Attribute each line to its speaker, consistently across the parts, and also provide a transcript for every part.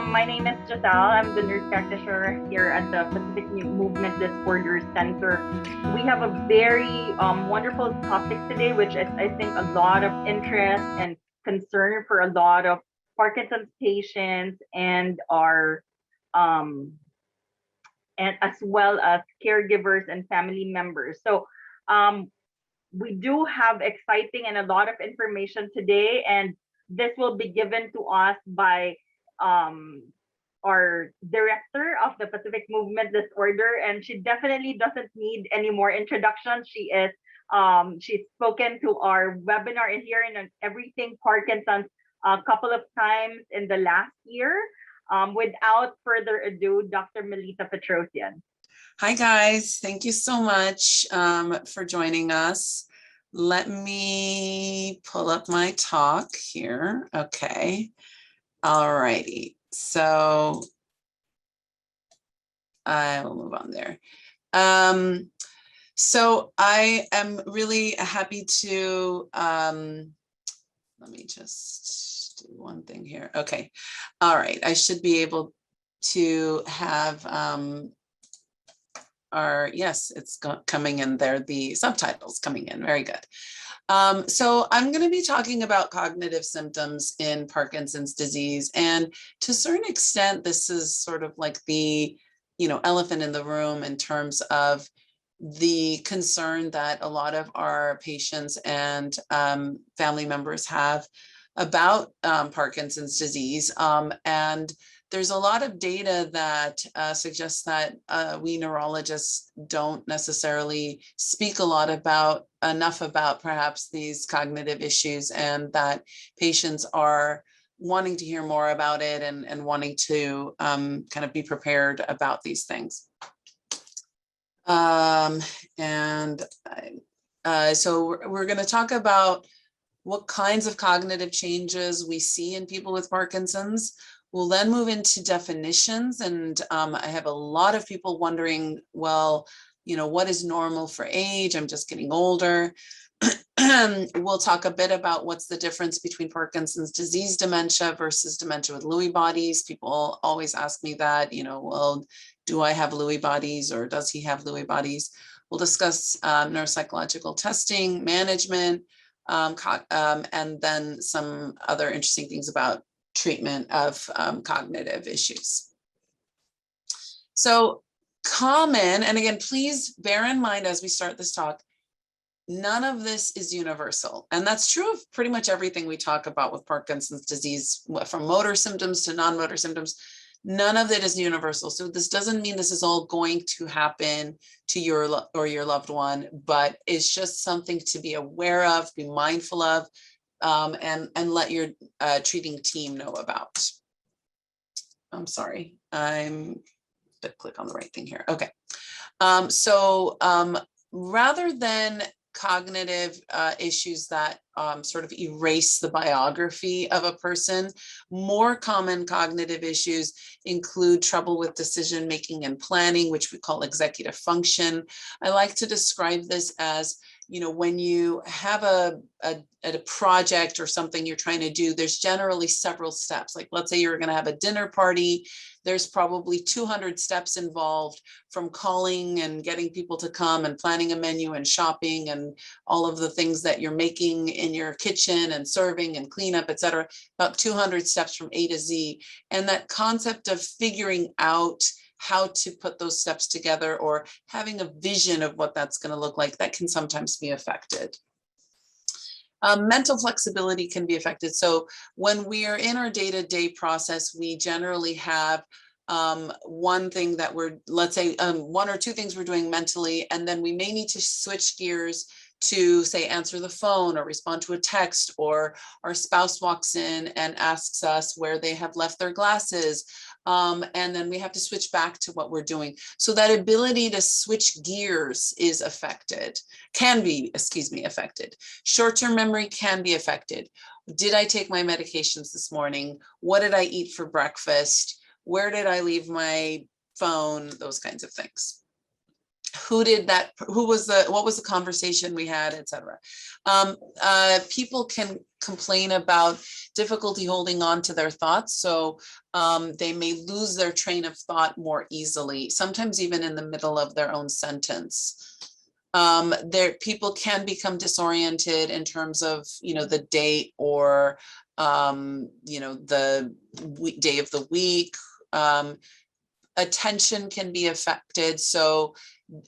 Speaker 1: My name is Giselle. I'm the nurse practitioner here at the Pacific Movement Disorders Center. We have a very wonderful topic today, which is, I think, a lot of interest and concern for a lot of Parkinson's patients and our um, and as well as caregivers and family members. So um, we do have exciting and a lot of information today, and this will be given to us by um, our director of the Pacific Movement Disorder, and she definitely doesn't need any more introduction. She's spoken to our webinar in here in Everything Parkinson's a couple of times in the last year. Without further ado, Dr. Melita Petrossian.
Speaker 2: Hi guys, thank you so much for joining us. Let me pull up my talk here. Okay, all righty. So I will move on there. So I am really happy to, let me just do one thing here. Okay, all right, I should be able to have yes, it's coming in there, the subtitles coming in, very good. So I'm going to be talking about cognitive symptoms in Parkinson's disease, and to a certain extent, this is sort of like the, elephant in the room in terms of the concern that a lot of our patients and family members have about Parkinson's disease, and there's a lot of data that suggests that we neurologists don't necessarily speak a lot enough about perhaps these cognitive issues, and that patients are wanting to hear more about it and wanting to kind of be prepared about these things. So we're going to talk about what kinds of cognitive changes we see in people with Parkinson's. We'll then move into definitions, and I have a lot of people wondering, well, what is normal for age? I'm just getting older. We'll talk a bit about what's the difference between Parkinson's disease dementia versus dementia with Lewy bodies. People always ask me that, well, do I have Lewy bodies or does he have Lewy bodies? We'll discuss neuropsychological testing, management, and then some other interesting things about treatment of cognitive issues. So common, and again, please bear in mind as we start this talk, none of this is universal. And that's true of pretty much everything we talk about with Parkinson's disease, from motor symptoms to non-motor symptoms. None of it is universal. So this doesn't mean this is all going to happen to your loved one, but it's just something to be aware of, be mindful of, and let your treating team know about. I'm sorry, I'm gonna click on the right thing here. Okay, rather than cognitive issues that sort of erase the biography of a person, more common cognitive issues include trouble with decision making and planning, which we call executive function. I like to describe this as, when you have a project or something you're trying to do, there's generally several steps. Like, let's say you're going to have a dinner party. There's probably 200 steps involved, from calling and getting people to come and planning a menu and shopping and all of the things that you're making in your kitchen and serving and cleanup, etc. About 200 steps from A to Z. And that concept of figuring out how to put those steps together, or having a vision of what that's going to look like, that can sometimes be affected. Mental flexibility can be affected. So when we are in our day-to-day process, we generally have one thing that let's say one or two things we're doing mentally, and then we may need to switch gears to, say, answer the phone or respond to a text, or our spouse walks in and asks us where they have left their glasses. And then we have to switch back to what we're doing. So that ability to switch gears is affected, affected. Short-term memory can be affected. Did I take my medications this morning? What did I eat for breakfast? Where did I leave my phone? Those kinds of things. what was the conversation we had, etc. People can complain about difficulty holding on to their thoughts. So they may lose their train of thought more easily, sometimes even in the middle of their own sentence. People can become disoriented in terms of, the date or, the day of the week. Attention can be affected. So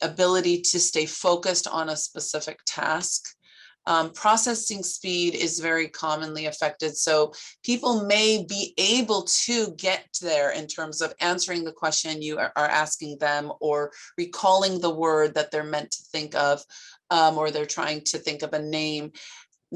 Speaker 2: ability to stay focused on a specific task. Processing speed is very commonly affected. So people may be able to get there in terms of answering the question you are asking them, or recalling the word that they're meant to think of, or they're trying to think of a name.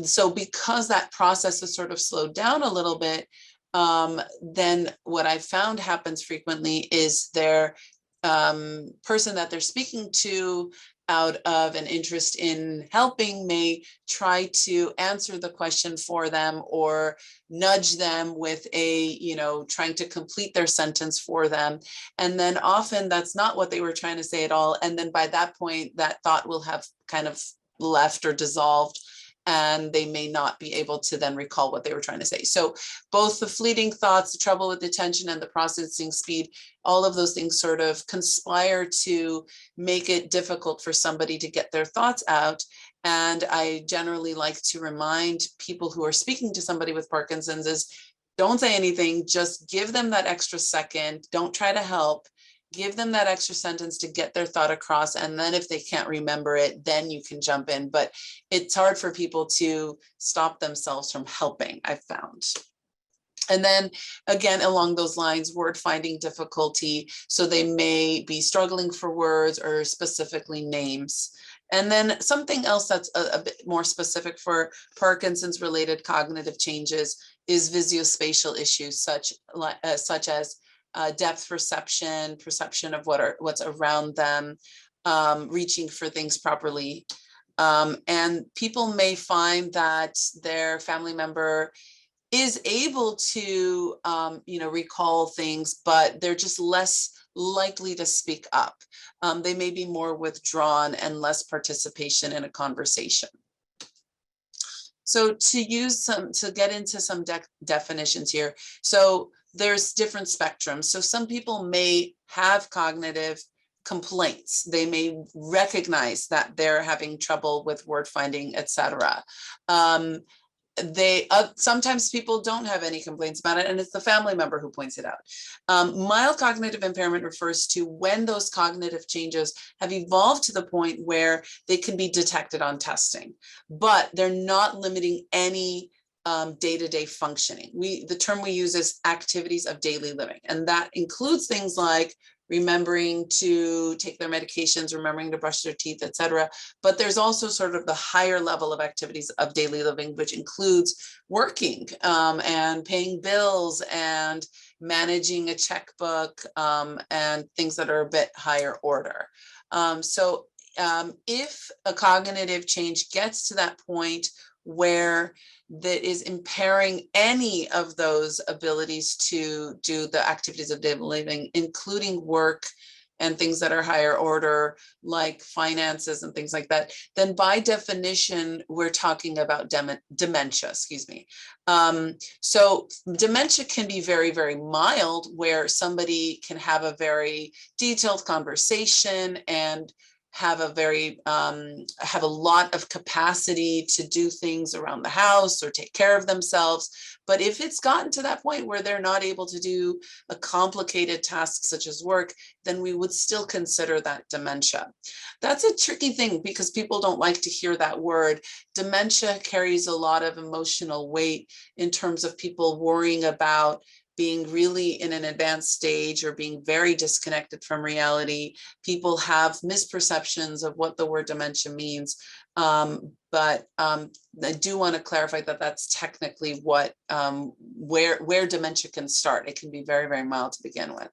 Speaker 2: So because that process is sort of slowed down a little bit, then what I found happens frequently is their person that they're speaking to, out of an interest in helping, may try to answer the question for them or nudge them with trying to complete their sentence for them. And then often that's not what they were trying to say at all. And then by that point, that thought will have kind of left or dissolved, and they may not be able to then recall what they were trying to say. So both the fleeting thoughts, the trouble with attention, and the processing speed, all of those things sort of conspire to make it difficult for somebody to get their thoughts out. And I generally like to remind people who are speaking to somebody with Parkinson's is, don't say anything, just give them that extra second. Don't try to help. Give them that extra sentence to get their thought across. And then if they can't remember it, then you can jump in. But it's hard for people to stop themselves from helping, I've found. And then again, along those lines, word finding difficulty. So they may be struggling for words or specifically names. And then something else that's a bit more specific for Parkinson's related cognitive changes is visuospatial issues, such as depth perception of what's around them, reaching for things properly. And people may find that their family member is able to, recall things, but they're just less likely to speak up. They may be more withdrawn and less participation in a conversation. So to get into some definitions here. So there's different spectrums. So some people may have cognitive complaints. They may recognize that they're having trouble with word finding, etc. Sometimes people don't have any complaints about it, and it's the family member who points it out. Mild cognitive impairment refers to when those cognitive changes have evolved to the point where they can be detected on testing, but they're not limiting any day-to-day functioning. The term we use is activities of daily living, and that includes things like remembering to take their medications, remembering to brush their teeth, etc. But there's also sort of the higher level of activities of daily living, which includes working and paying bills and managing a checkbook and things that are a bit higher order. If a cognitive change gets to that point where that is impairing any of those abilities to do the activities of daily living, including work and things that are higher order, like finances and things like that, then by definition, we're talking about dementia, So dementia can be very, very mild, where somebody can have a very detailed conversation and have a lot of capacity to do things around the house or take care of themselves. But if it's gotten to that point where they're not able to do a complicated task such as work, then we would still consider that dementia. That's a tricky thing because people don't like to hear that word. Dementia carries a lot of emotional weight in terms of people worrying about being really in an advanced stage or being very disconnected from reality. People have misperceptions of what the word dementia means. But I do want to clarify that that's technically what where dementia can start. It can be very, very mild to begin with.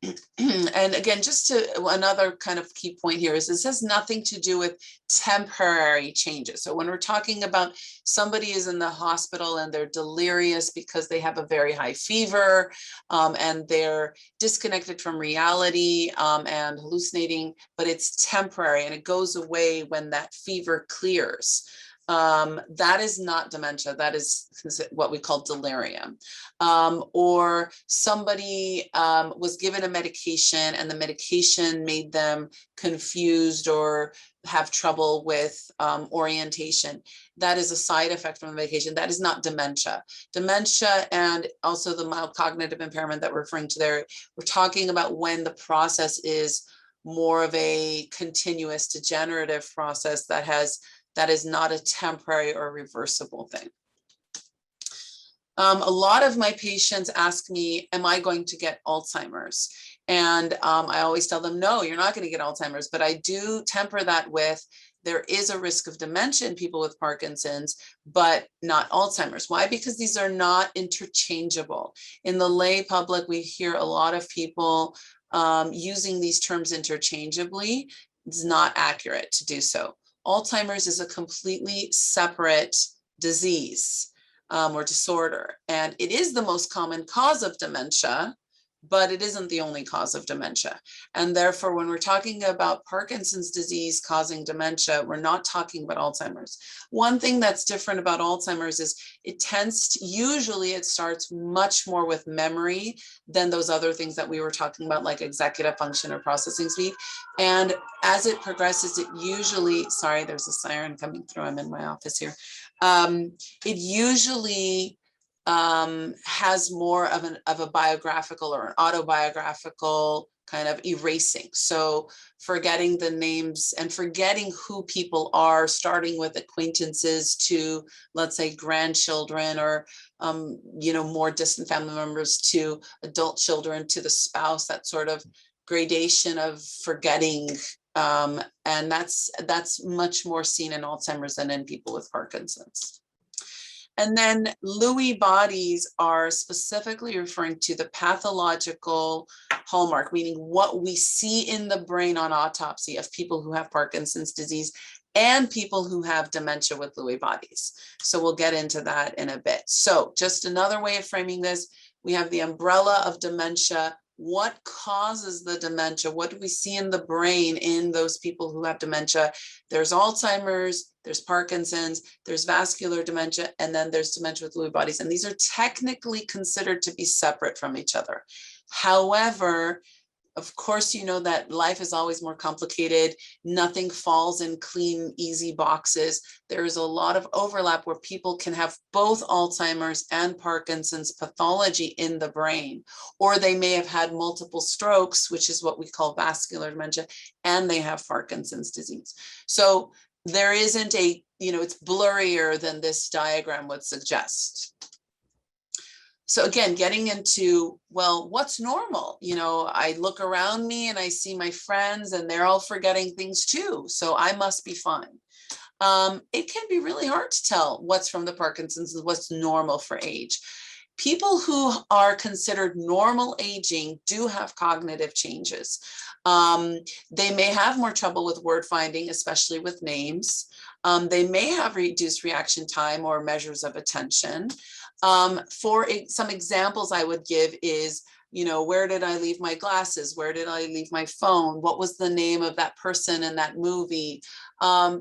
Speaker 2: And again, just to another kind of key point here is this has nothing to do with temporary changes. So when we're talking about somebody is in the hospital and they're delirious because they have a very high fever, and they're disconnected from reality, and hallucinating, but it's temporary and it goes away when that fever clears. That is not dementia. That is what we call delirium. Or somebody was given a medication and the medication made them confused or have trouble with orientation. That is a side effect from the medication. That is not dementia. Dementia and also the mild cognitive impairment that we're referring to there, we're talking about when the process is more of a continuous degenerative process that is not a temporary or reversible thing. A lot of my patients ask me, am I going to get Alzheimer's? And I always tell them, no, you're not going to get Alzheimer's, but I do temper that with, there is a risk of dementia in people with Parkinson's, but not Alzheimer's. Why? Because these are not interchangeable. In the lay public, we hear a lot of people using these terms interchangeably. It's not accurate to do so. Alzheimer's is a completely separate disease or disorder, and it is the most common cause of dementia, but it isn't the only cause of dementia. And therefore, when we're talking about Parkinson's disease causing dementia, we're not talking about Alzheimer's. One thing that's different about Alzheimer's is it tends to, usually it starts much more with memory than those other things that we were talking about, like executive function or processing speed. And as it progresses, it usually, sorry, there's a siren coming through. I'm in my office here. It usually has more of a biographical or an autobiographical kind of erasing. So forgetting the names and forgetting who people are, starting with acquaintances to, let's say, grandchildren or, more distant family members to adult children to the spouse, that sort of gradation of forgetting. And that's much more seen in Alzheimer's than in people with Parkinson's. And then Lewy bodies are specifically referring to the pathological hallmark, meaning what we see in the brain on autopsy of people who have Parkinson's disease and people who have dementia with Lewy bodies. So we'll get into that in a bit. So just another way of framing this, we have the umbrella of dementia. What causes the dementia? What do we see in the brain in those people who have dementia? There's Alzheimer's, there's Parkinson's, there's vascular dementia, and then there's dementia with Lewy bodies. And these are technically considered to be separate from each other. However, of course, you know that life is always more complicated. Nothing falls in clean, easy boxes. There is a lot of overlap where people can have both Alzheimer's and Parkinson's pathology in the brain, or they may have had multiple strokes, which is what we call vascular dementia, and they have Parkinson's disease. So there isn't a, it's blurrier than this diagram would suggest. So again, getting into, well, what's normal? I look around me and I see my friends and they're all forgetting things too. So I must be fine. It can be really hard to tell what's from the Parkinson's and what's normal for age. People who are considered normal aging do have cognitive changes. They may have more trouble with word finding, especially with names. They may have reduced reaction time or measures of attention. For some examples I would give is, where did I leave my glasses? Where did I leave my phone? What was the name of that person in that movie?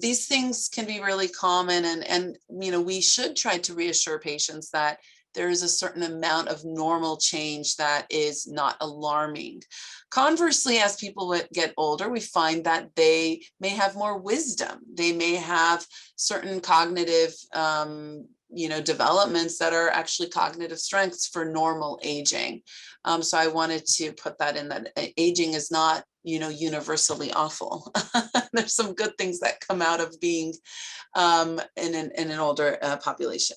Speaker 2: These things can be really common, and we should try to reassure patients that there is a certain amount of normal change that is not alarming. Conversely, as people get older, we find that they may have more wisdom. They may have certain cognitive developments that are actually cognitive strengths for normal aging. So I wanted to put that in, that aging is not, universally awful. There's some good things that come out of being in an older population.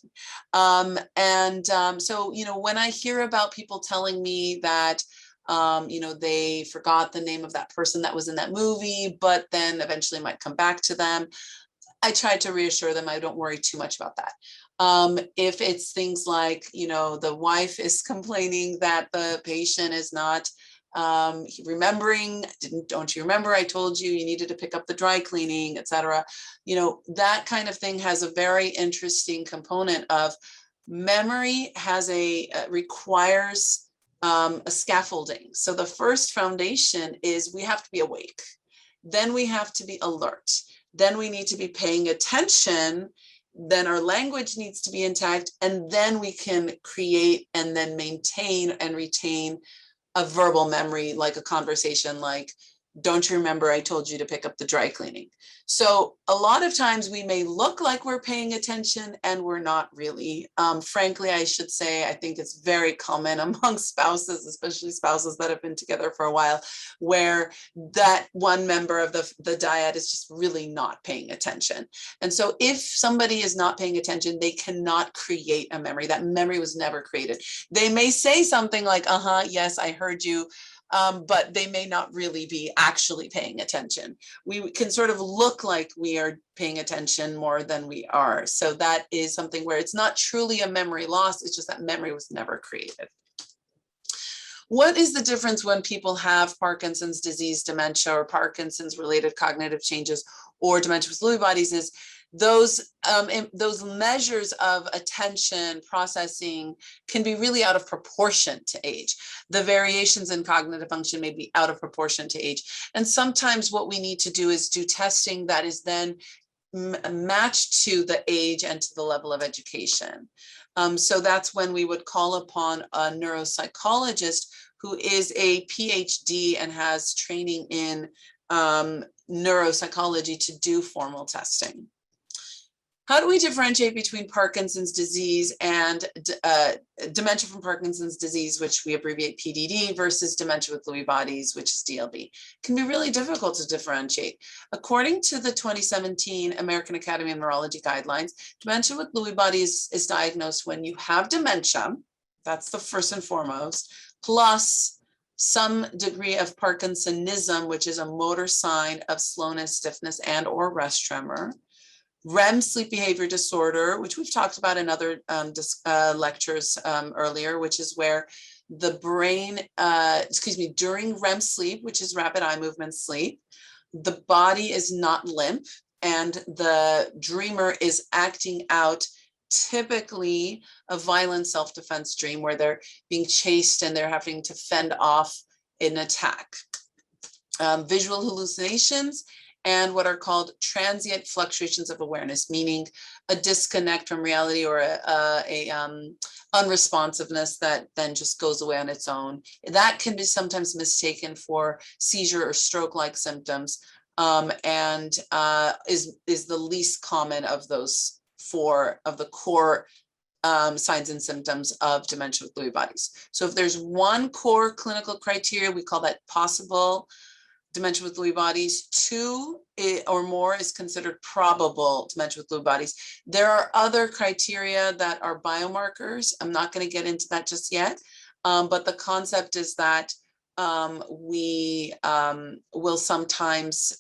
Speaker 2: So, when I hear about people telling me that, they forgot the name of that person that was in that movie, but then eventually might come back to them, I try to reassure them I don't worry too much about that. If it's things like, the wife is complaining that the patient is not remembering, don't you remember I told you needed to pick up the dry cleaning, etc. You know, that kind of thing has a very interesting component of memory has requires a scaffolding. So the first foundation is we have to be awake. Then we have to be alert. Then we need to be paying attention. Then our language needs to be intact. And then we can create and then maintain and retain a verbal memory, like a conversation, like, don't you remember I told you to pick up the dry cleaning? So a lot of times we may look like we're paying attention and we're not really. Frankly, I should say, I think it's very common among spouses, especially spouses that have been together for a while, where that one member of the dyad is just really not paying attention. And so if somebody is not paying attention, they cannot create a memory. That memory was never created. They may say something like, yes, I heard you. But they may not really be actually paying attention. We can sort of look like we are paying attention more than we are. So that is something where it's not truly a memory loss, it's just that memory was never created. What is the difference when people have Parkinson's disease, dementia, or Parkinson's related cognitive changes, or dementia with Lewy bodies is those measures of attention processing can be really out of proportion to age. The variations in cognitive function may be out of proportion to age. And sometimes what we need to do is do testing that is then matched to the age and to the level of education. So that's when we would call upon a neuropsychologist who is a PhD and has training in neuropsychology to do formal testing. How do we differentiate between Parkinson's disease and dementia from Parkinson's disease, which we abbreviate PDD, versus dementia with Lewy bodies, which is DLB? It can be really difficult to differentiate. According to the 2017 American Academy of Neurology guidelines, dementia with Lewy bodies is diagnosed when you have dementia, that's the first and foremost, plus some degree of Parkinsonism, which is a motor sign of slowness, stiffness, and or rest tremor. REM sleep behavior disorder, which we've talked about in other lectures earlier, which is where the brain, during REM sleep, which is rapid eye movement sleep, the body is not limp and the dreamer is acting out typically a violent self-defense dream where they're being chased and they're having to fend off an attack. Visual hallucinations and what are called transient fluctuations of awareness, meaning a disconnect from reality or a unresponsiveness that then just goes away on its own. That can be sometimes mistaken for seizure or stroke-like symptoms, and is the least common of those four of the core signs and symptoms of dementia with Lewy bodies. So if there's one core clinical criteria, we call that possible dementia with Lewy bodies. Two or more is considered probable dementia with Lewy bodies. There are other criteria that are biomarkers. I'm not going to get into that just yet, but the concept is that we will sometimes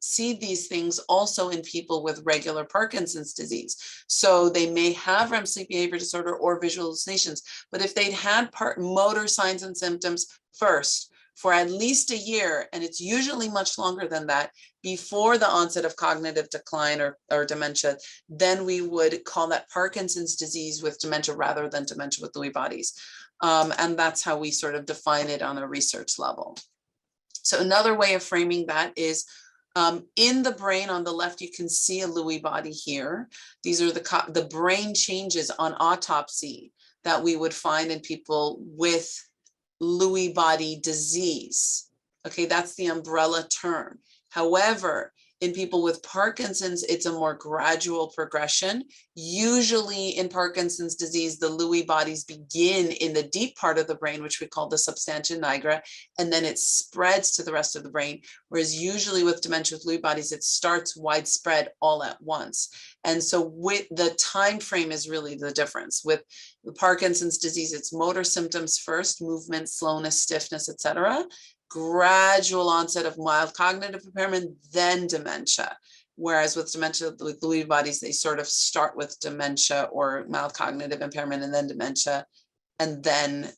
Speaker 2: see these things also in people with regular Parkinson's disease. So they may have REM sleep behavior disorder or visual hallucinations, but if they'd had motor signs and symptoms first for at least a year, and it's usually much longer than that, before the onset of cognitive decline or dementia, then we would call that Parkinson's disease with dementia rather than dementia with Lewy bodies. And that's how we sort of define it on a research level. So another way of framing that is in the brain on the left, you can see a Lewy body here. These are the brain changes on autopsy that we would find in people with Lewy body disease. Okay, that's the umbrella term. However, in people with Parkinson's, it's a more gradual progression. Usually in Parkinson's disease, the Lewy bodies begin in the deep part of the brain, which we call the substantia nigra, and then it spreads to the rest of the brain. Whereas usually with dementia with Lewy bodies, it starts widespread all at once. And so with the time frame is really the difference. With the Parkinson's disease, it's motor symptoms first, movement, slowness, stiffness, etc. Gradual onset of mild cognitive impairment, then dementia. Whereas with dementia with Lewy bodies, they sort of start with dementia or mild cognitive impairment and then dementia, and then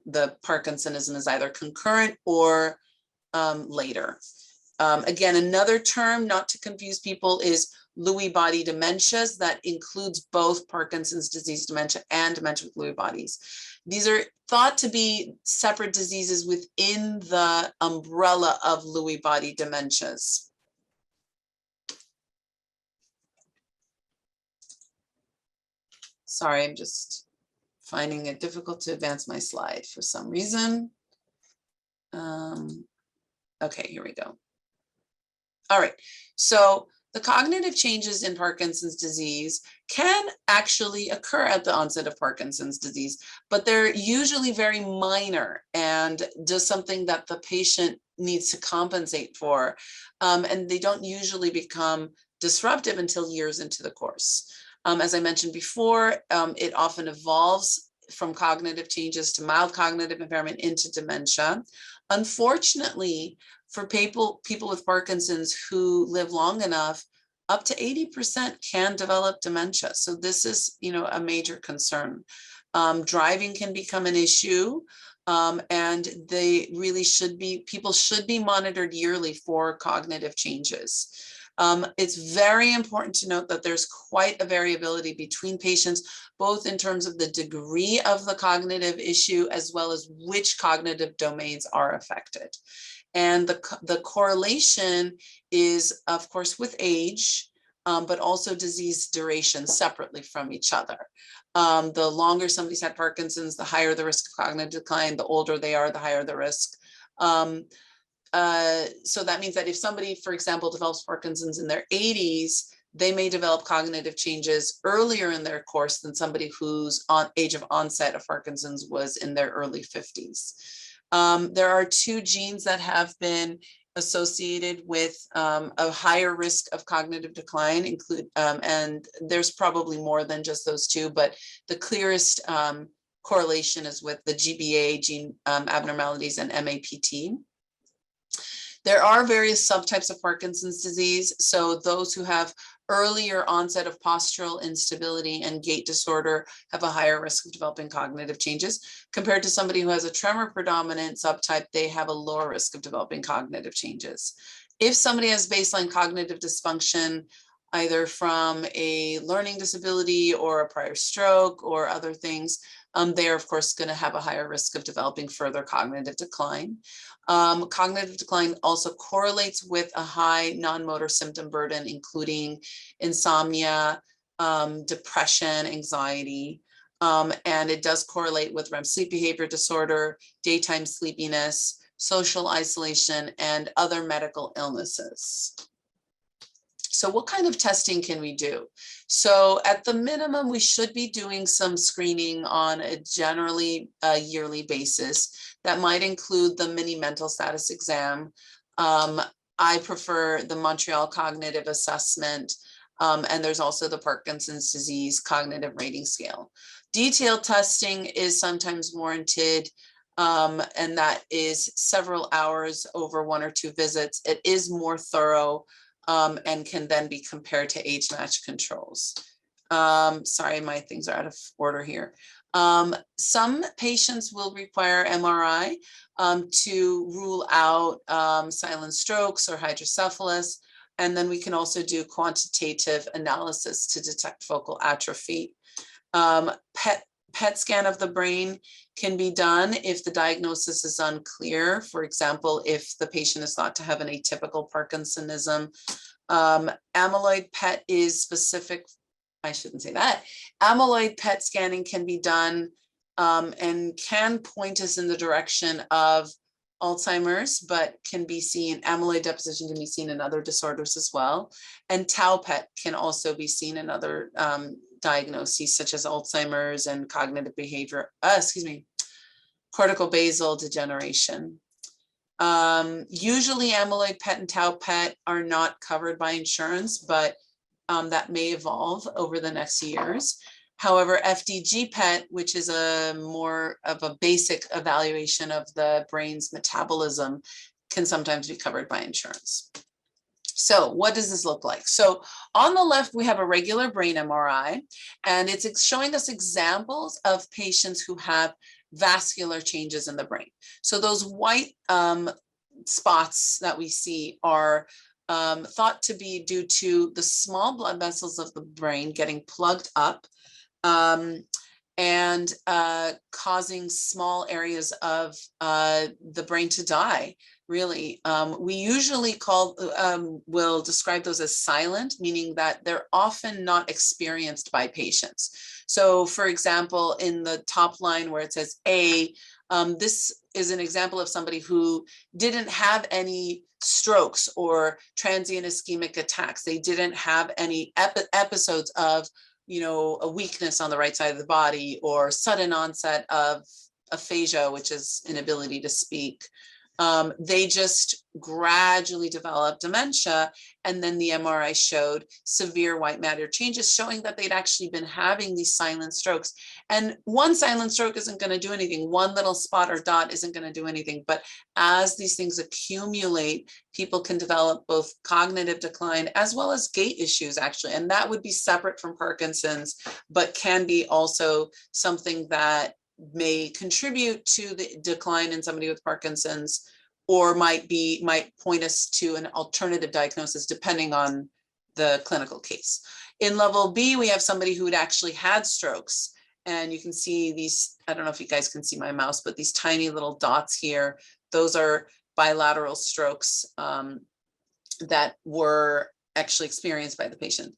Speaker 2: the Parkinsonism is either concurrent or later. Again, another term not to confuse people is Lewy body dementias. That includes both Parkinson's disease dementia and dementia with Lewy bodies. These are thought to be separate diseases within the umbrella of Lewy body dementias. Sorry, I'm just finding it difficult to advance my slide for some reason. Okay, here we go. All right, so the cognitive changes in Parkinson's disease can actually occur at the onset of Parkinson's disease, but they're usually very minor and just something that the patient needs to compensate for. And they don't usually become disruptive until years into the course. As I mentioned before, it often evolves from cognitive changes to mild cognitive impairment into dementia. Unfortunately, for people with Parkinson's who live long enough, up to 80% can develop dementia. So this is, a major concern. Driving can become an issue, and they really should be, people should be monitored yearly for cognitive changes. It's very important to note that there's quite a variability between patients, both in terms of the degree of the cognitive issue, as well as which cognitive domains are affected. And the correlation is, of course, with age, but also disease duration separately from each other. The longer somebody's had Parkinson's, the higher the risk of cognitive decline. The older they are, the higher the risk. So that means that if somebody, for example, develops Parkinson's in their 80s, they may develop cognitive changes earlier in their course than somebody whose age of onset of Parkinson's was in their early 50s. There are 2 genes that have been associated with a higher risk of cognitive decline, and there's probably more than just those 2, but the clearest correlation is with the GBA gene abnormalities and MAPT. There are various subtypes of Parkinson's disease. So those who have earlier onset of postural instability and gait disorder have a higher risk of developing cognitive changes. Compared to somebody who has a tremor predominant subtype, they have a lower risk of developing cognitive changes. If somebody has baseline cognitive dysfunction, either from a learning disability or a prior stroke or other things, they're of course going to have a higher risk of developing further cognitive decline. Cognitive decline also correlates with a high non-motor symptom burden, including insomnia, depression, anxiety, and it does correlate with REM sleep behavior disorder, daytime sleepiness, social isolation, and other medical illnesses. So what kind of testing can we do? So at the minimum, we should be doing some screening on a generally yearly basis. That might include the mini mental status exam. I prefer the Montreal Cognitive Assessment, and there's also the Parkinson's Disease Cognitive Rating Scale. Detailed testing is sometimes warranted, and that is several hours over 1 or 2 visits. It is more thorough, and can then be compared to age-matched controls. Sorry, my things are out of order here. Some patients will require MRI to rule out silent strokes or hydrocephalus, and then we can also do quantitative analysis to detect focal atrophy. PET scan of the brain can be done if the diagnosis is unclear. For example, if the patient is thought to have an atypical Parkinsonism. Amyloid PET is specific, I shouldn't say that. Amyloid PET scanning can be done and can point us in the direction of Alzheimer's, but can be seen, amyloid deposition can be seen in other disorders as well. And tau PET can also be seen in other diagnoses such as Alzheimer's and cognitive behavior, cortical basal degeneration. Usually amyloid PET and tau PET are not covered by insurance, but that may evolve over the next years. However, FDG PET, which is a more of a basic evaluation of the brain's metabolism, can sometimes be covered by insurance. So what does this look like? So on the left, we have a regular brain MRI, and it's showing us examples of patients who have vascular changes in the brain. So those white spots that we see are thought to be due to the small blood vessels of the brain getting plugged up and causing small areas of the brain to die, really. We usually will describe those as silent, meaning that they're often not experienced by patients. So for example, in the top line where it says A, this is an example of somebody who didn't have any strokes or transient ischemic attacks. They didn't have any episodes of, a weakness on the right side of the body, or sudden onset of aphasia, which is inability to speak. They just gradually developed dementia, and then the MRI showed severe white matter changes, showing that they'd actually been having these silent strokes. And one silent stroke isn't going to do anything. One little spot or dot isn't going to do anything. But as these things accumulate, people can develop both cognitive decline as well as gait issues, actually. And that would be separate from Parkinson's, but can be also something that may contribute to the decline in somebody with Parkinson's, or might point us to an alternative diagnosis depending on the clinical case. In level B, we have somebody who had actually had strokes, and you can see these, I don't know if you guys can see my mouse, but these tiny little dots here, those are bilateral strokes that were actually experienced by the patient.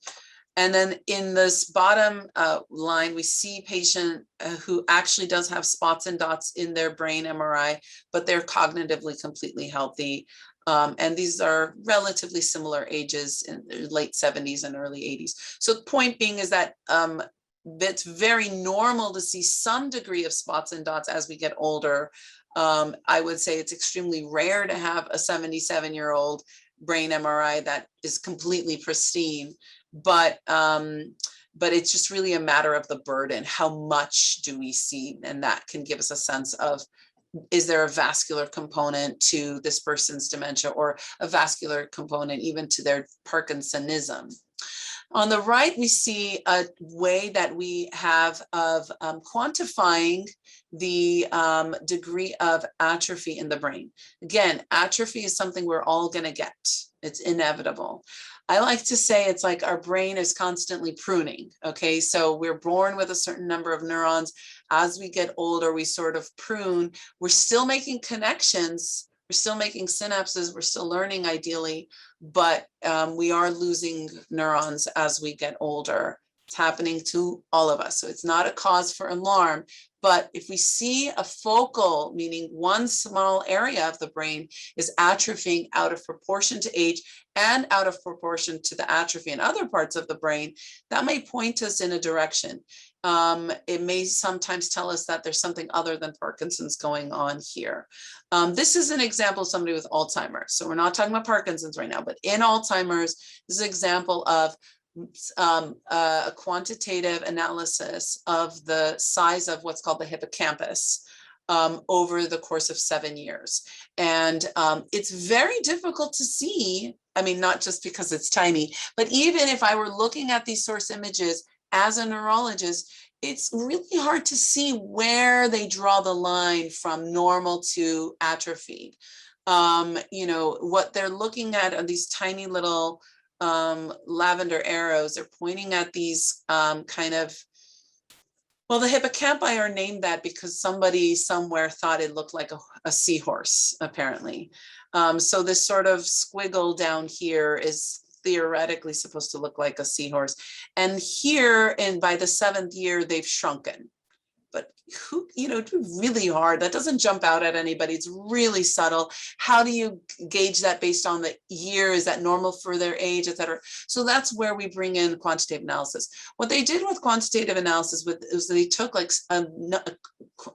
Speaker 2: And then in this bottom line, we see patient who actually does have spots and dots in their brain MRI, but they're cognitively completely healthy. And these are relatively similar ages, in their late 70s and early 80s. So the point being is that it's very normal to see some degree of spots and dots as we get older. I would say it's extremely rare to have a 77-year-old brain MRI that is completely pristine. But it's just really a matter of the burden. How much do we see? And that can give us a sense of, is there a vascular component to this person's dementia, or a vascular component even to their Parkinsonism? On the right, we see a way that we have of quantifying the degree of atrophy in the brain. Again, atrophy is something we're all going to get. It's inevitable. I like to say it's like our brain is constantly pruning. Okay, so we're born with a certain number of neurons. As we get older, we sort of prune. We're still making connections. We're still making synapses. We're still learning ideally, but we are losing neurons as we get older. It's happening to all of us. So it's not a cause for alarm. But if we see a focal, meaning one small area of the brain is atrophying out of proportion to age and out of proportion to the atrophy in other parts of the brain, that may point us in a direction. It may sometimes tell us that there's something other than Parkinson's going on here. This is an example of somebody with Alzheimer's. So we're not talking about Parkinson's right now, but in Alzheimer's, this is an example of a quantitative analysis of the size of what's called the hippocampus over the course of 7 years. And it's very difficult to see. I mean, not just because it's tiny, but even if I were looking at these source images as a neurologist, it's really hard to see where they draw the line from normal to atrophied. What they're looking at are these tiny little lavender arrows. They're pointing at these well, the hippocampi are named that because somebody somewhere thought it looked like a seahorse, apparently. So this sort of squiggle down here is theoretically supposed to look like a seahorse. And here, and by the 7th year, they've shrunken. But it's really hard. That doesn't jump out at anybody. It's really subtle. How do you gauge that based on the year? Is that normal for their age, et cetera? So that's where we bring in quantitative analysis. What they did with quantitative analysis was they took like a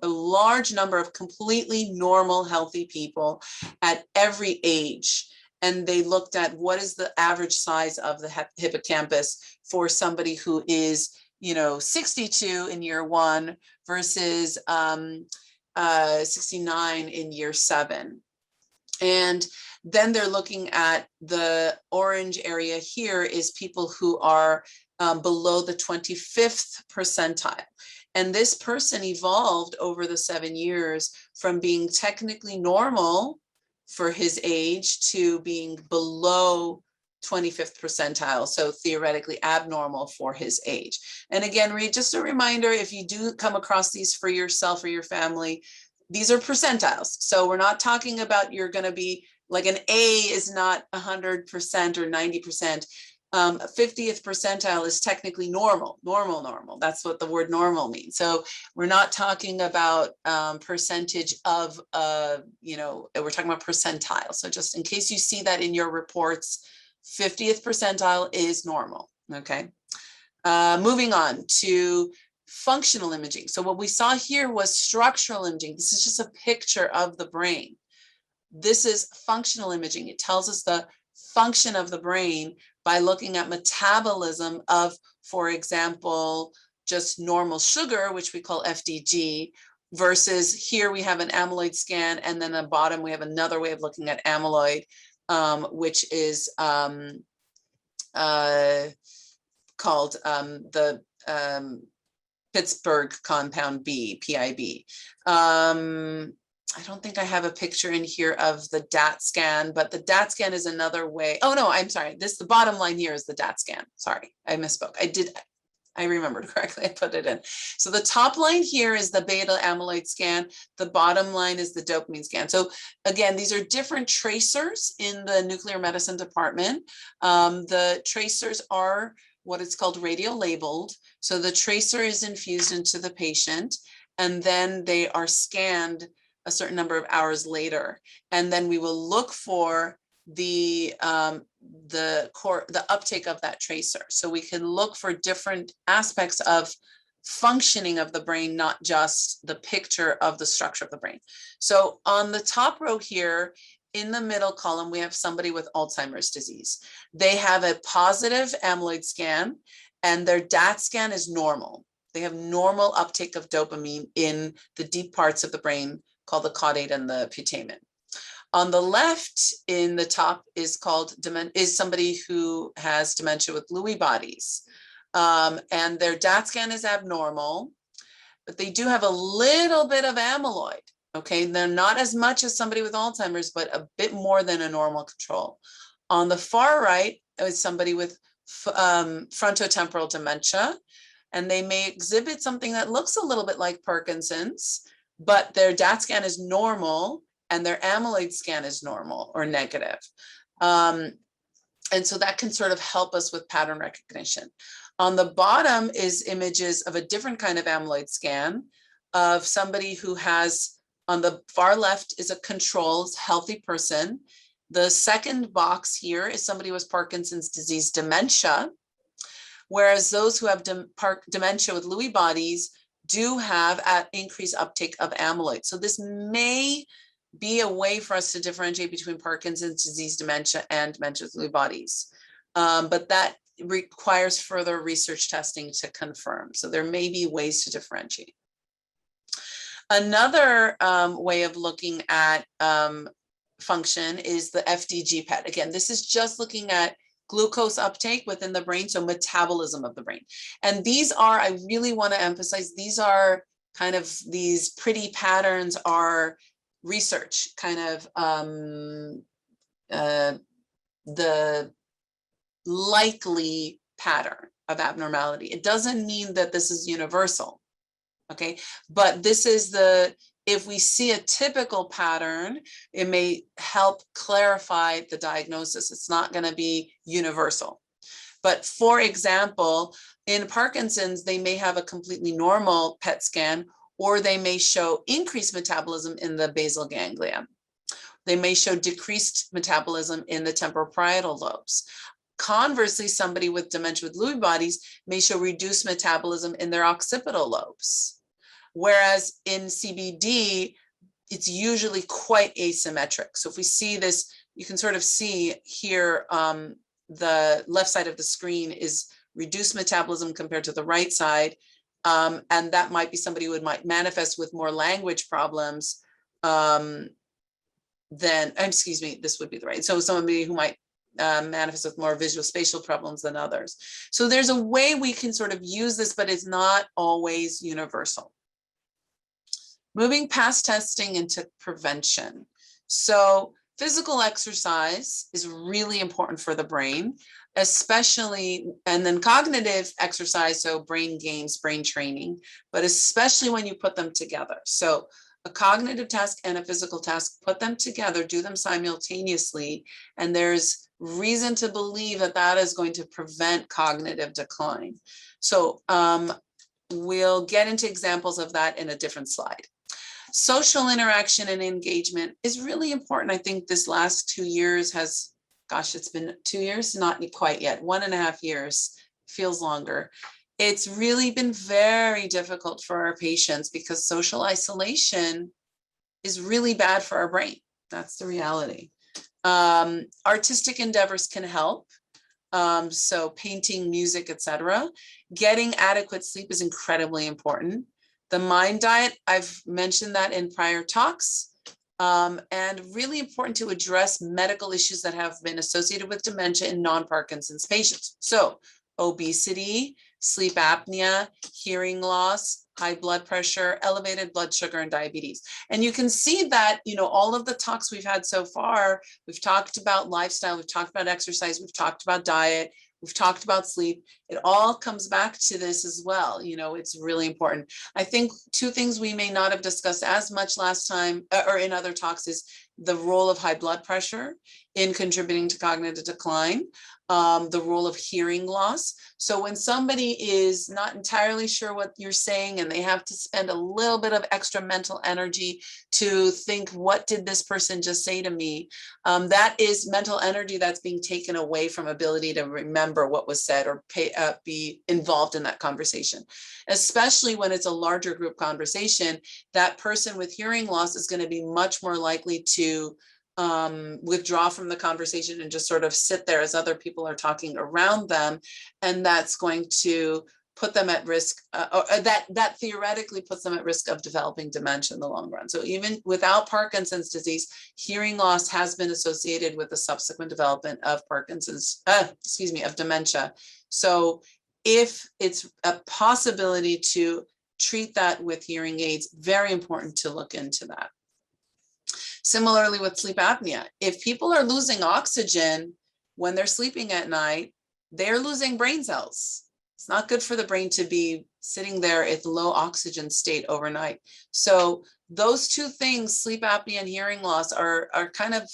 Speaker 2: large number of completely normal, healthy people at every age. And they looked at what is the average size of the hippocampus for somebody who is 62 in year 1 versus 69 in year 7. And then they're looking at the orange area here is people who are below the 25th percentile. And this person evolved over the 7 years from being technically normal for his age to being below 25th percentile, so theoretically abnormal for his age. And again, just a reminder, if you do come across these for yourself or your family, these are percentiles. So we're not talking about you're going to be like an A is not 100% or 90%. 50th percentile is technically normal. That's what the word normal means. So we're not talking about percentage of, we're talking about percentile. So just in case you see that in your reports, 50th percentile is normal, okay? Moving on to functional imaging. So what we saw here was structural imaging. This is just a picture of the brain. This is functional imaging. It tells us the function of the brain by looking at metabolism of, for example, just normal sugar, which we call FDG, versus here we have an amyloid scan, and then at the bottom we have another way of looking at amyloid, which is called the Pittsburgh compound B, PIB. I don't think I have a picture in here of the DAT scan, but the DAT scan is another way. Oh no, I'm sorry. The bottom line here is the DAT scan. Sorry, I misspoke. I remembered correctly. I put it in. So the top line here is the beta amyloid scan. The bottom line is the dopamine scan. So again, these are different tracers in the nuclear medicine department. The tracers are what it's called radio labeled. So the tracer is infused into the patient, and then they are scanned a certain number of hours later. And then we will look for the uptake of that tracer. So we can look for different aspects of functioning of the brain, not just the picture of the structure of the brain. So on the top row here, in the middle column, we have somebody with Alzheimer's disease. They have a positive amyloid scan, and their DAT scan is normal. They have normal uptake of dopamine in the deep parts of the brain called the caudate and the putamen. On the left in the top is somebody who has dementia with Lewy bodies. And their DAT scan is abnormal, but they do have a little bit of amyloid. Okay, they're not as much as somebody with Alzheimer's, but a bit more than a normal control. On the far right is somebody with frontotemporal dementia, and they may exhibit something that looks a little bit like Parkinson's, but their DAT scan is normal and their amyloid scan is normal or negative. And so that can sort of help us with pattern recognition. On the bottom is images of a different kind of amyloid scan of somebody who has, on the far left is a control, healthy person. The second box here is somebody with Parkinson's disease dementia, whereas those who have dementia with Lewy bodies do have an increased uptake of amyloid. So this may be a way for us to differentiate between Parkinson's disease dementia and dementia with Lewy bodies. But that requires further research testing to confirm. So there may be ways to differentiate. Another way of looking at function is the FDG PET. Again, this is just looking at glucose uptake within the brain, so metabolism of the brain. And these are, I really want to emphasize, these are kind of, these pretty patterns are research, kind of the likely pattern of abnormality. It doesn't mean that this is universal, okay? But this is if we see a typical pattern, it may help clarify the diagnosis. It's not going to be universal. But for example, in Parkinson's, they may have a completely normal PET scan, or they may show increased metabolism in the basal ganglia. They may show decreased metabolism in the temporoparietal lobes. Conversely, somebody with dementia with Lewy bodies may show reduced metabolism in their occipital lobes. Whereas in CBD, it's usually quite asymmetric. So if we see this, you can sort of see here, the left side of the screen is reduced metabolism compared to the right side. And that might be somebody who might manifest with more language problems this would be the right. So somebody who might manifest with more visual spatial problems than others. So there's a way we can sort of use this, but it's not always universal. Moving past testing into prevention. So physical exercise is really important for the brain, especially, and then cognitive exercise, so brain games, brain training, but especially when you put them together. So a cognitive task and a physical task, put them together, do them simultaneously, and there's reason to believe that that is going to prevent cognitive decline. So we'll get into examples of that in a different slide. Social interaction and engagement is really important. I think this last 2 years has, gosh, it's been 2 years, not quite yet, 1.5 years, feels longer. It's really been very difficult for our patients because social isolation is really bad for our brain. That's the reality. Artistic endeavors can help. So painting, music, etc. Getting adequate sleep is incredibly important. The mind diet, I've mentioned that in prior talks, and really important to address medical issues that have been associated with dementia in non-Parkinson's patients. So obesity, sleep apnea, hearing loss, high blood pressure, elevated blood sugar, and diabetes. And you can see that, you know, all of the talks we've had so far, we've talked about lifestyle, we've talked about exercise, we've talked about diet, we've talked about sleep. It all comes back to this as well. You know, it's really important. I think 2 things we may not have discussed as much last time or in other talks is the role of high blood pressure in contributing to cognitive decline, the role of hearing loss. So when somebody is not entirely sure what you're saying and they have to spend a little bit of extra mental energy to think, what did this person just say to me? That is mental energy that's being taken away from ability to remember what was said or be involved in that conversation. Especially when it's a larger group conversation, that person with hearing loss is going to be much more likely to withdraw from the conversation and just sort of sit there as other people are talking around them. And that's going to put them at risk, or that theoretically puts them at risk of developing dementia in the long run. So even without Parkinson's disease, hearing loss has been associated with the subsequent development of Parkinson's, of dementia. So if it's a possibility to treat that with hearing aids, very important to look into that. Similarly with sleep apnea, if people are losing oxygen when they're sleeping at night, they're losing brain cells. It's not good for the brain to be sitting there at low oxygen state overnight. So those 2 things, sleep apnea and hearing loss, are kind of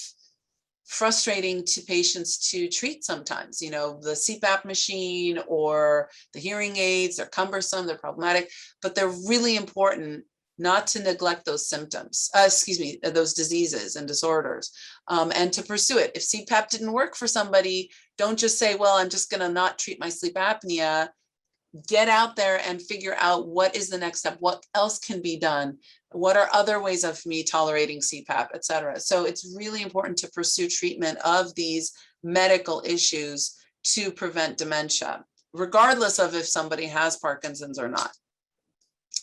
Speaker 2: frustrating to patients to treat sometimes. You know, the CPAP machine or the hearing aids, they're cumbersome, they're problematic, but they're really important not to neglect those symptoms, those diseases and disorders, and to pursue it. If CPAP didn't work for somebody, don't just say, well, I'm just gonna not treat my sleep apnea. Get out there and figure out what is the next step, what else can be done, what are other ways of me tolerating CPAP, et cetera. So it's really important to pursue treatment of these medical issues to prevent dementia, regardless of if somebody has Parkinson's or not.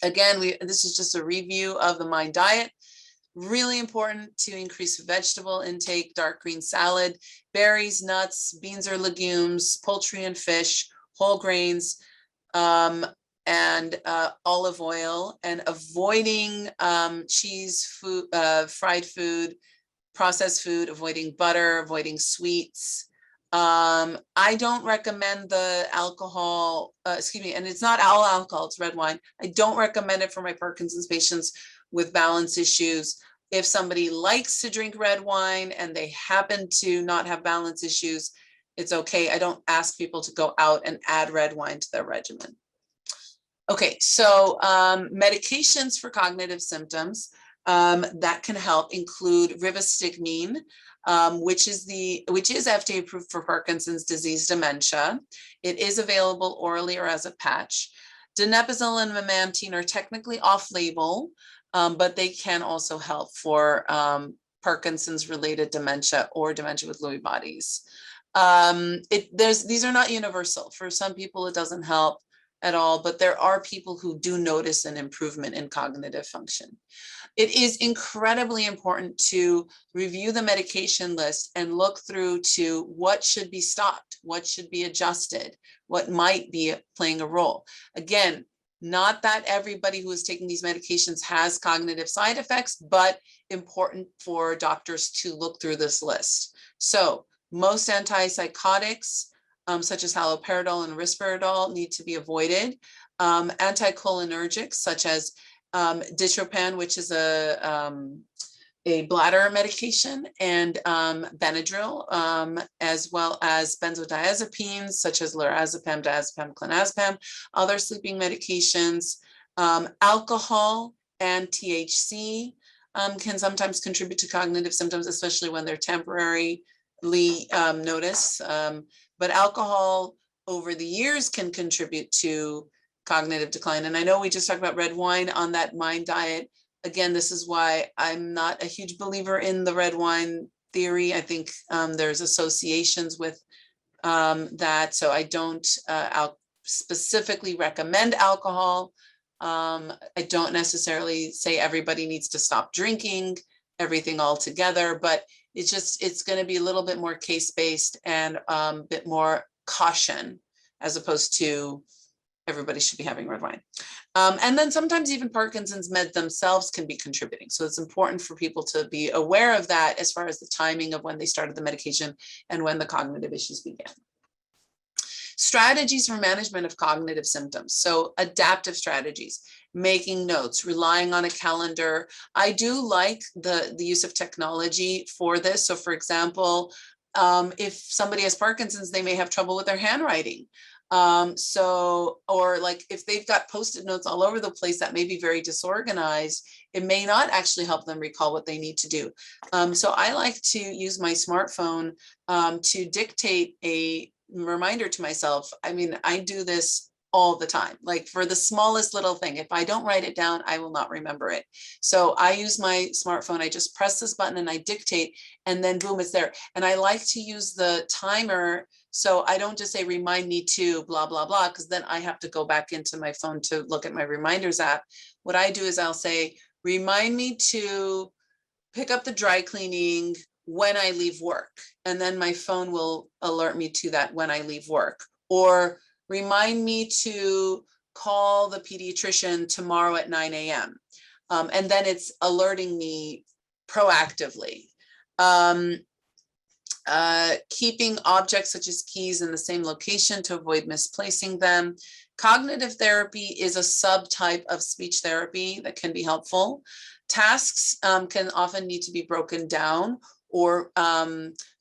Speaker 2: Again, this is just a review of the mind diet. Really important to increase vegetable intake, dark green salad, berries, nuts, beans or legumes, poultry and fish, whole grains, and olive oil, and avoiding cheese, food, fried food, processed food, avoiding butter, avoiding sweets. I don't recommend the alcohol, and it's not all alcohol, it's red wine. I don't recommend it for my Parkinson's patients with balance issues. If somebody likes to drink red wine and they happen to not have balance issues, it's okay. I don't ask people to go out and add red wine to their regimen. Okay, so medications for cognitive symptoms that can help include rivastigmine, which is FDA approved for Parkinson's disease dementia. It is available orally or as a patch. Donepezil and memantine are technically off-label, but they can also help for Parkinson's related dementia or dementia with Lewy bodies. These are not universal. For some people, it doesn't help. at all, but there are people who do notice an improvement in cognitive function. It is incredibly important to review the medication list and look through to what should be stopped, what should be adjusted, what might be playing a role. Again, not that everybody who is taking these medications has cognitive side effects, but important for doctors to look through this list. So most antipsychotics, such as haloperidol and risperidol, need to be avoided. Anticholinergics, such as ditropan, which is a bladder medication, and Benadryl, as well as benzodiazepines such as lorazepam, diazepam, clonazepam, other sleeping medications. Alcohol and THC can sometimes contribute to cognitive symptoms, especially when they're temporarily noticed. But alcohol over the years can contribute to cognitive decline. And I know we just talked about red wine on that MIND diet. Again, this is why I'm not a huge believer in the red wine theory. I think there's associations with that. So I don't specifically recommend alcohol. I don't necessarily say everybody needs to stop drinking everything altogether, but it's going to be a little bit more case-based and a bit more caution, as opposed to everybody should be having red wine. And then sometimes even Parkinson's meds themselves can be contributing. So it's important for people to be aware of that as far as the timing of when they started the medication and when the cognitive issues began. Strategies for management of cognitive symptoms. So adaptive strategies, making notes, relying on a calendar. I do like the use of technology for this. So for example, if somebody has Parkinson's, they may have trouble with their handwriting. Or like if they've got Post-it notes all over the place that may be very disorganized, it may not actually help them recall what they need to do. So I like to use my smartphone to dictate a reminder to myself. I mean, I do this all the time, like for the smallest little thing. If I don't write it down, I will not remember it. So I use my smartphone. I just press this button and I dictate, and then boom, it's there. And I like to use the timer. So I don't just say, remind me to blah, blah, blah, because then I have to go back into my phone to look at my reminders app. What I do is I'll say, remind me to pick up the dry cleaning when I leave work. And then my phone will alert me to that when I leave work. Or remind me to call the pediatrician tomorrow at 9 a.m. And then it's alerting me proactively. Keeping objects such as keys in the same location to avoid misplacing them. Cognitive therapy is a subtype of speech therapy that can be helpful. Tasks can often need to be broken down, or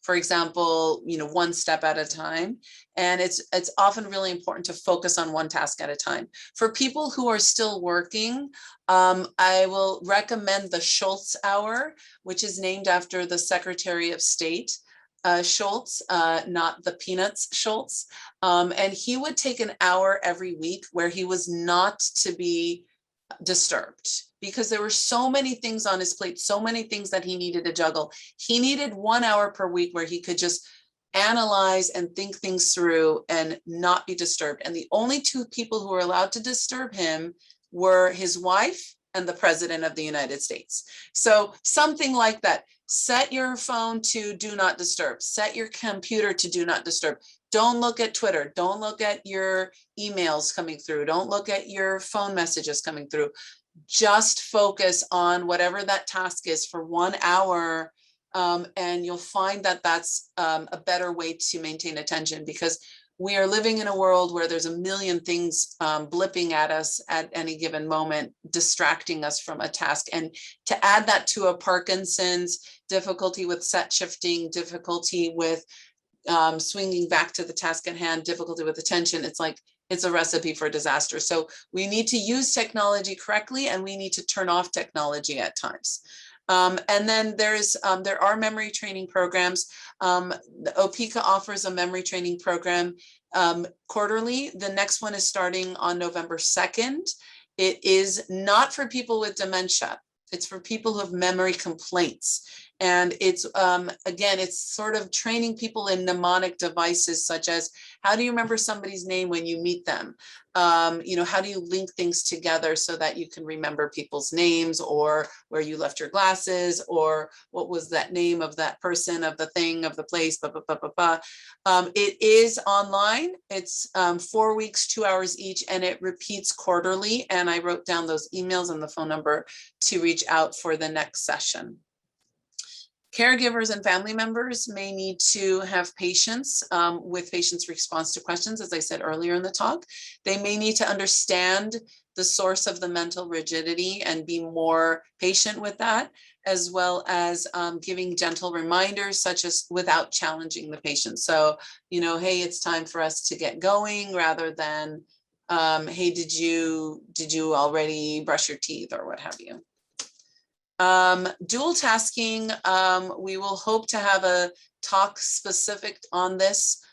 Speaker 2: for example, one step at a time. And it's often really important to focus on one task at a time. For people who are still working, I will recommend the Schultz Hour, which is named after the Secretary of State, Schultz, not the Peanuts Schultz. And he would take an hour every week where he was not to be disturbed, because there were so many things on his plate, so many things that he needed to juggle. He needed 1 hour per week where he could just analyze and think things through and not be disturbed. And the only two people who were allowed to disturb him were his wife and the President of the United States. So something like that. Set your phone to do not disturb. Set your computer to do not disturb. Don't look at Twitter. Don't look at your emails coming through. Don't look at your phone messages coming through. Just focus on whatever that task is for 1 hour. And you'll find that that's a better way to maintain attention, because we are living in a world where there's a million things blipping at us at any given moment, distracting us from a task. And to add that to a Parkinson's, difficulty with set shifting, difficulty with swinging back to the task at hand, difficulty with attention, it's a recipe for disaster. So we need to use technology correctly, and we need to turn off technology at times. And then there are memory training programs. The OPICA offers a memory training program quarterly. The next one is starting on November 2nd. It is not for people with dementia. It's for people who have memory complaints. And it's, again, it's sort of training people in mnemonic devices, such as, how do you remember somebody's name when you meet them? You know, how do you link things together so that you can remember people's names, or where you left your glasses, or what was that name of that person, of the thing, of the place, blah, blah, blah, blah, blah. It is online. It's 4 weeks, 2 hours each, and it repeats quarterly. And I wrote down those emails and the phone number to reach out for the next session. Caregivers and family members may need to have patience with patients' response to questions, as I said earlier in the talk. They may need to understand the source of the mental rigidity and be more patient with that, as well as giving gentle reminders, such as without challenging the patient. So, you know, hey, it's time for us to get going, rather than, hey, did you already brush your teeth, or what have you. Dual tasking, we will hope to have a talk specific on this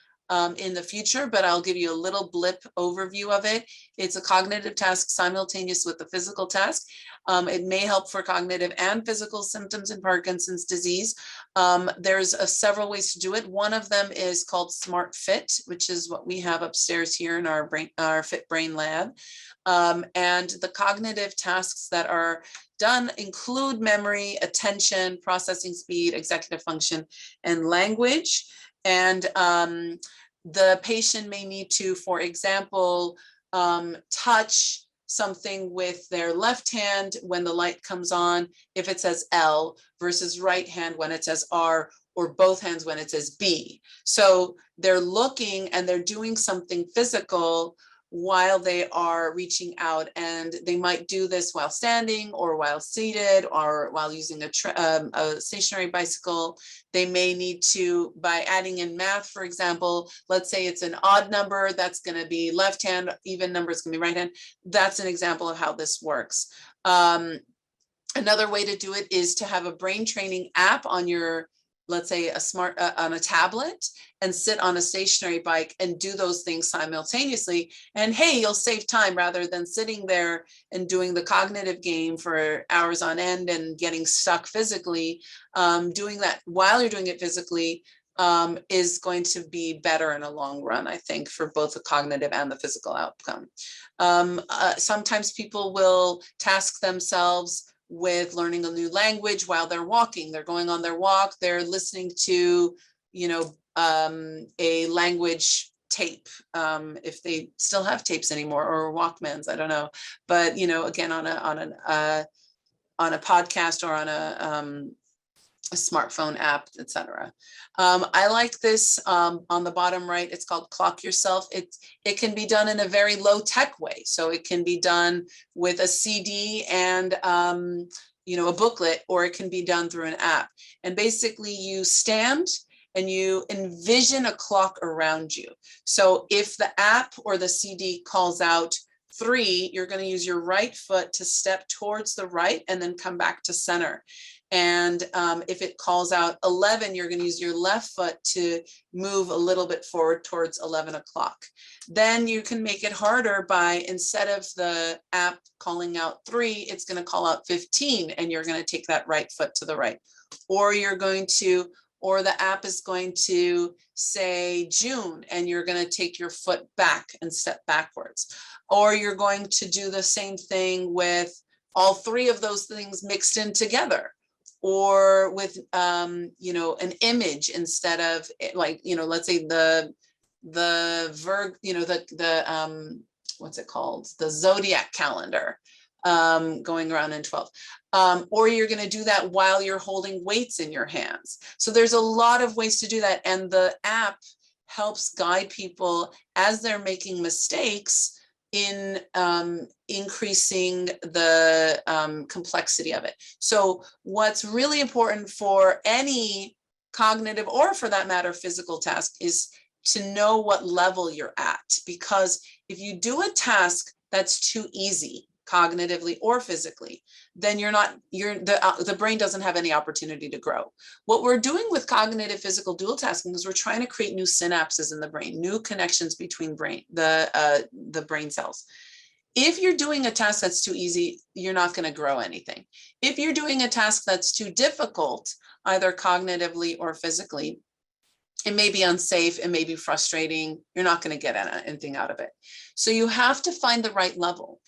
Speaker 2: in the future, but I'll give you a little blip overview of it. It's a cognitive task simultaneous with the physical task. It may help for cognitive and physical symptoms in Parkinson's disease. There's several ways to do it. One of them is called Smart Fit, which is what we have upstairs here in our Fit Brain lab. And the cognitive tasks that are done include memory, attention, processing speed, executive function, and language. And the patient may need to, for example, touch something with their left hand when the light comes on, if it says L, versus right hand when it says R, or both hands when it says B. So they're looking and they're doing something physical while they are reaching out, and they might do this while standing, or while seated, or while using a stationary bicycle. They may need to, by adding in math, for example, let's say it's an odd number, that's going to be left hand, even number is going to be right hand. That's an example of how this works. Another way to do it is to have a brain training app on your, let's say on a tablet, and sit on a stationary bike and do those things simultaneously. And hey, you'll save time rather than sitting there and doing the cognitive game for hours on end and getting stuck physically. Doing that while you're doing it physically is going to be better in a long run, I think, for both the cognitive and the physical outcome. Sometimes people will task themselves with learning a new language while they're walking. They're going on their walk, they're listening to, you know, a language tape, if they still have tapes anymore, or Walkmans, I don't know. But, you know, again, on a podcast, or on a smartphone app, etc. I like this on the bottom right. It's called Clock Yourself. It can be done in a very low tech way. So it can be done with a CD and you know, a booklet, or it can be done through an app. And basically you stand and you envision a clock around you. So if the app or the CD calls out 3, you're going to use your right foot to step towards the right and then come back to center. And if it calls out 11, you're going to use your left foot to move a little bit forward towards 11 o'clock. Then you can make it harder by, instead of the app calling out 3, it's going to call out 15, and you're going to take that right foot to the right. Or the app is going to say June, and you're going to take your foot back and step backwards. Or you're going to do the same thing with all 3 of those things mixed in together. Or with, you know, an image instead of, like, you know, let's say what's it called? The zodiac calendar, going around in 12. Or you're going to do that while you're holding weights in your hands. So there's a lot of ways to do that. And the app helps guide people as they're making mistakes in increasing the complexity of it. So what's really important for any cognitive, or for that matter, physical task, is to know what level you're at. Because if you do a task that's too easy, cognitively or physically, then the brain doesn't have any opportunity to grow. What we're doing with cognitive physical dual tasking is we're trying to create new synapses in the brain, new connections between the brain cells. If you're doing a task that's too easy, you're not going to grow anything. If you're doing a task that's too difficult, either cognitively or physically, it may be unsafe, it may be frustrating, you're not going to get anything out of it. So you have to find the right level.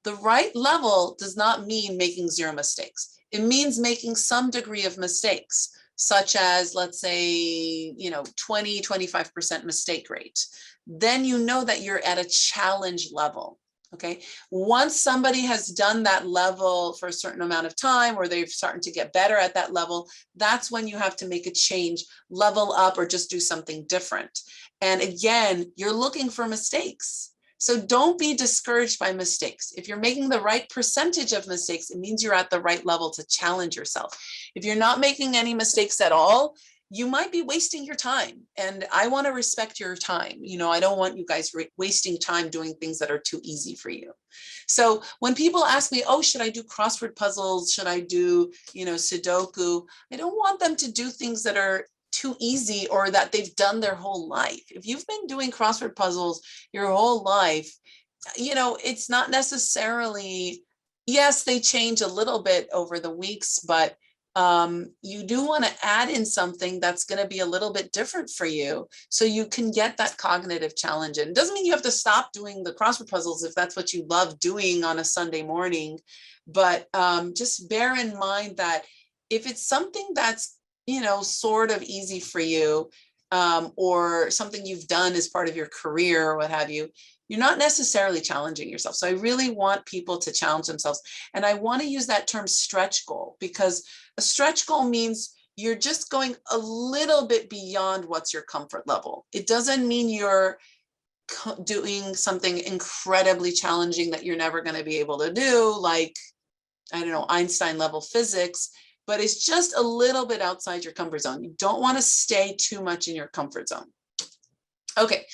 Speaker 2: The right level does not mean making zero mistakes. It means making some degree of mistakes, such as, let's say, 20, 25% mistake rate. Then you know that you're at a challenge level. Okay. Once somebody has done that level for a certain amount of time, or they're starting to get better at that level, that's when you have to make a change, level up, or just do something different. And again, you're looking for mistakes. So don't be discouraged by mistakes. If you're making the right percentage of mistakes, it means you're at the right level to challenge yourself. If you're not making any mistakes at all, you might be wasting your time. And I want to respect your time. I don't want you guys wasting time doing things that are too easy for you. So when people ask me, oh, should I do crossword puzzles? Should I do, Sudoku? I don't want them to do things that are too easy or that they've done their whole life. If you've been doing crossword puzzles your whole life, it's not necessarily, yes, they change a little bit over the weeks, but you do want to add in something that's going to be a little bit different for you so you can get that cognitive challenge. And it doesn't mean you have to stop doing the crossword puzzles if that's what you love doing on a Sunday morning, but just bear in mind that if it's something that's, sort of easy for you, or something you've done as part of your career or what have you, you're not necessarily challenging yourself. So I really want people to challenge themselves. And I want to use that term stretch goal, because a stretch goal means you're just going a little bit beyond what's your comfort level. It doesn't mean you're doing something incredibly challenging that you're never going to be able to do, like, I don't know, Einstein level physics, but it's just a little bit outside your comfort zone. You don't want to stay too much in your comfort zone. Okay,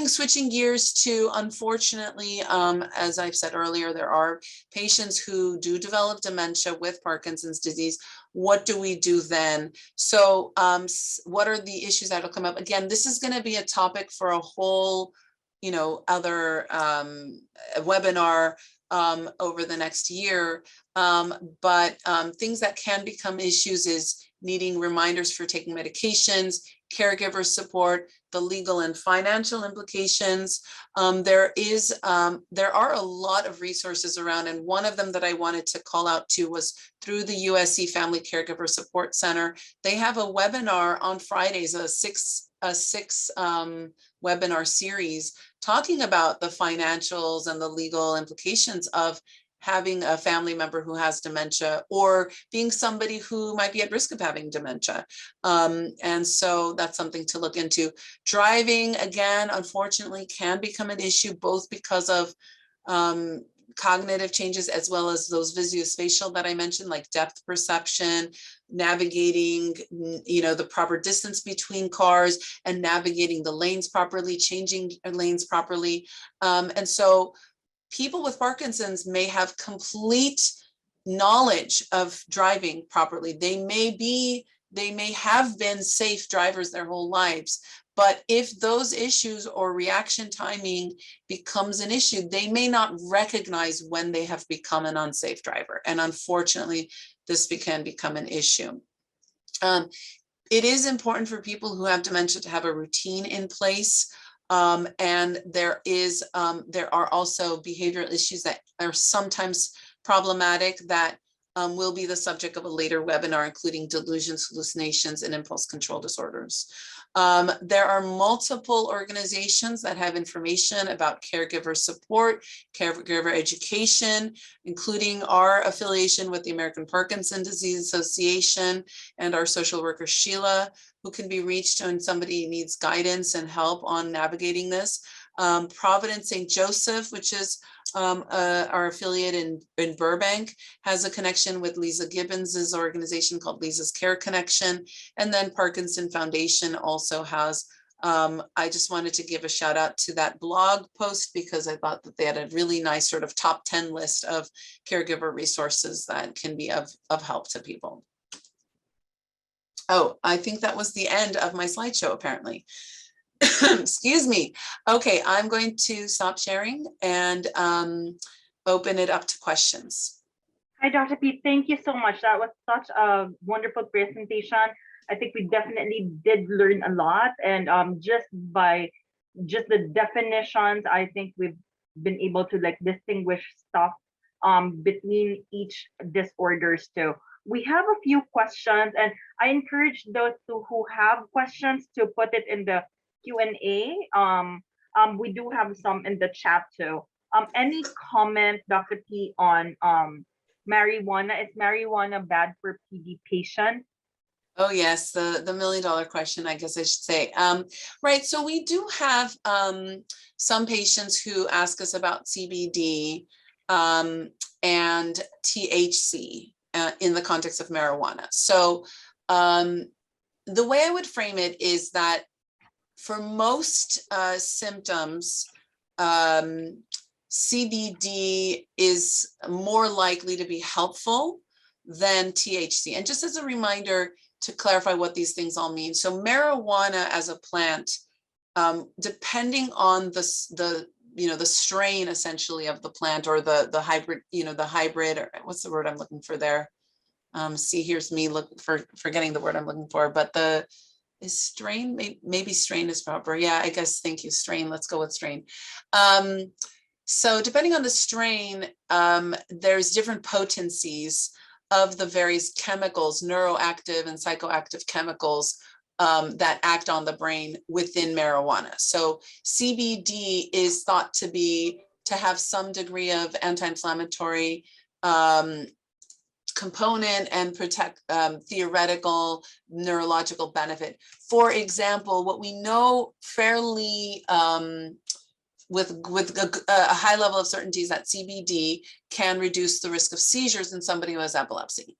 Speaker 2: switching gears to, unfortunately, as I've said earlier, there are patients who do develop dementia with Parkinson's disease. What do we do then? So what are the issues that will come up? Again, this is going to be a topic for a whole, other webinar over the next year. But things that can become issues is needing reminders for taking medications, caregiver support, the legal and financial implications. There are a lot of resources around, and one of them that I wanted to call out to was through the USC Family Caregiver Support Center. They have a webinar on Fridays, a six webinar series talking about the financials and the legal implications of having a family member who has dementia, or being somebody who might be at risk of having dementia. And so that's something to look into. Driving, again, unfortunately, can become an issue, both because of cognitive changes as well as those visuospatial that I mentioned, like depth perception, navigating, the proper distance between cars, and navigating the lanes properly, changing lanes properly. And so people with Parkinson's may have complete knowledge of driving properly. They may have been safe drivers their whole lives, but if those issues or reaction timing becomes an issue, they may not recognize when they have become an unsafe driver. And unfortunately, this can become an issue. It is important for people who have dementia to have a routine in place. And there are also behavioral issues that are sometimes problematic that will be the subject of a later webinar, including delusions, hallucinations, and impulse control disorders. There are multiple organizations that have information about caregiver support, caregiver education, including our affiliation with the American Parkinson's Disease Association and our social worker, Sheila, who can be reached when somebody needs guidance and help on navigating this. Providence St. Joseph, which is our affiliate in Burbank, has a connection with Lisa Gibbons's organization called Lisa's Care Connection. And then Parkinson Foundation also has, I just wanted to give a shout out to that blog post because I thought that they had a really nice sort of top 10 list of caregiver resources that can be of help to people. Oh, I think that was the end of my slideshow, apparently. Excuse me. Okay, I'm going to stop sharing and open it up to questions.
Speaker 1: Hi, Dr. P. Thank you so much. That was such a wonderful presentation. I think we definitely did learn a lot, and just by just the definitions, I think we've been able to like distinguish stuff between each disorders too. We have a few questions, and I encourage those who have questions to put it in the Q&A. We do have some in the chat too. Any comment, Dr. P, on marijuana? Is marijuana bad for PD patients?
Speaker 2: Oh yes, the $1 million question, I guess I should say. Right, so we do have some patients who ask us about CBD and THC in the context of marijuana. So the way I would frame it is that for most symptoms, CBD is more likely to be helpful than THC. And just as a reminder, to clarify what these things all mean. So marijuana as a plant, depending on the strain essentially of the plant, or the hybrid, the hybrid, or what's the word I'm looking for there? See, here's me forgetting the word I'm looking for, but is strain, maybe strain is proper. Yeah, I guess, thank you, strain. Let's go with strain. So depending on the strain, there's different potencies of the various chemicals, neuroactive and psychoactive chemicals that act on the brain within marijuana. So CBD is thought to have some degree of anti-inflammatory component and theoretical neurological benefit. For example, what we know fairly with a high level of certainty is that CBD can reduce the risk of seizures in somebody who has epilepsy.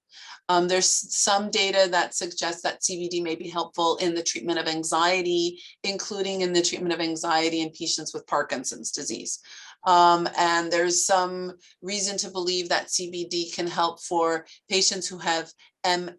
Speaker 2: There's some data that suggests that CBD may be helpful in the treatment of anxiety, including in the treatment of anxiety in patients with Parkinson's disease. And there's some reason to believe that CBD can help for patients who have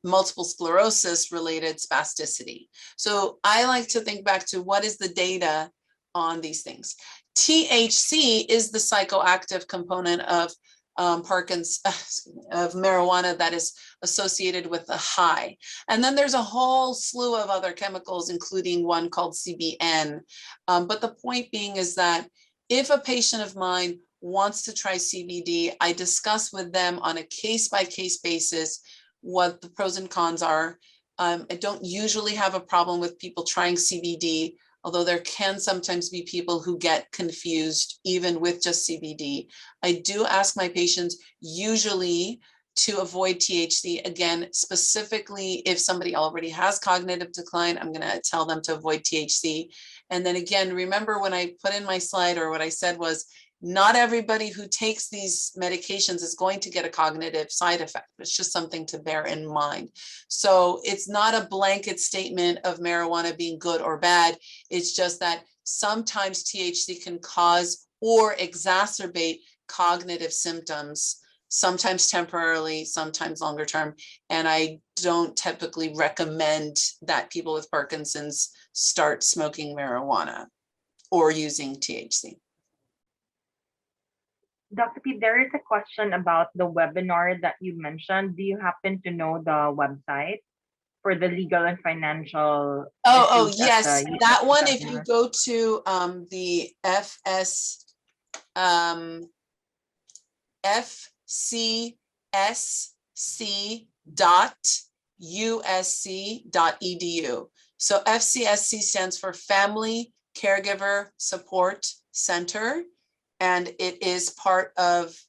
Speaker 2: multiple sclerosis related spasticity. So I like to think back to what is the data on these things. THC is the psychoactive component of marijuana that is associated with the high. And then there's a whole slew of other chemicals, including one called CBN. But the point being is that if a patient of mine wants to try CBD, I discuss with them on a case-by-case basis what the pros and cons are. I don't usually have a problem with people trying CBD, although there can sometimes be people who get confused even with just CBD. I do ask my patients usually to avoid THC. Again, specifically if somebody already has cognitive decline, I'm gonna tell them to avoid THC. And then again, remember when I put in my slide, or what I said was, not everybody who takes these medications is going to get a cognitive side effect. It's just something to bear in mind. So it's not a blanket statement of marijuana being good or bad. It's just that sometimes THC can cause or exacerbate cognitive symptoms, sometimes temporarily, sometimes longer term. And I don't typically recommend that people with Parkinson's start smoking marijuana or using THC.
Speaker 1: Dr. P, there is a question about the webinar that you mentioned. Do you happen to know the website for the legal and financial?
Speaker 2: Oh yes, that one. If you go to the fcsc.usc.edu. So FCSC stands for Family Caregiver Support Center, and it is part of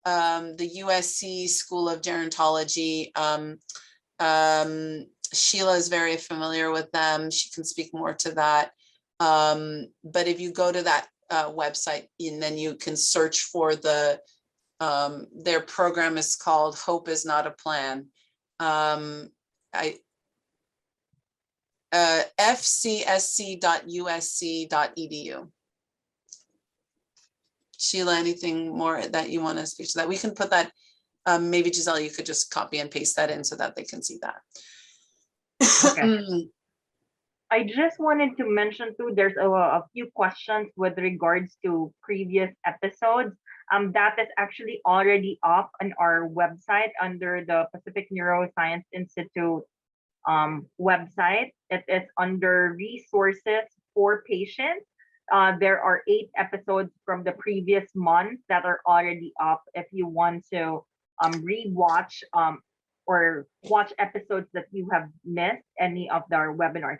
Speaker 2: the USC School of Gerontology. Sheila is very familiar with them. She can speak more to that. But if you go to that website, and then you can search for their program is called Hope is Not a Plan. fcsc.usc.edu. Sheila, anything more that you want to speak to that? We can put that, maybe Giselle, you could just copy and paste that in so that they can see that.
Speaker 1: Okay. I just wanted to mention too, there's a few questions with regards to previous episodes. That is actually already up on our website under the Pacific Neuroscience Institute website. It is under resources for patients. There are 8 episodes from the previous month that are already up if you want to rewatch or watch episodes that you have missed any of our webinars,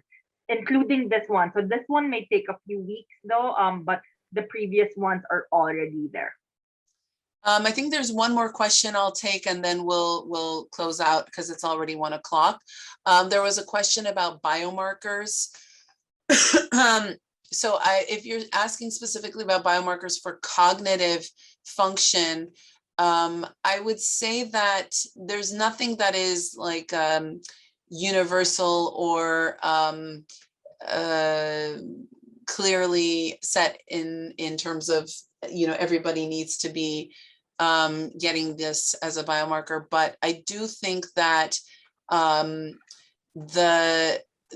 Speaker 1: including this one. So this one may take a few weeks though, but the previous ones are already there.
Speaker 2: I think there's one more question I'll take and then we'll close out because it's already 1 o'clock. There was a question about biomarkers. So if you're asking specifically about biomarkers for cognitive function, I would say that there's nothing that is like universal or clearly set in terms of, you know, everybody needs to be getting this as a biomarker. But I do think that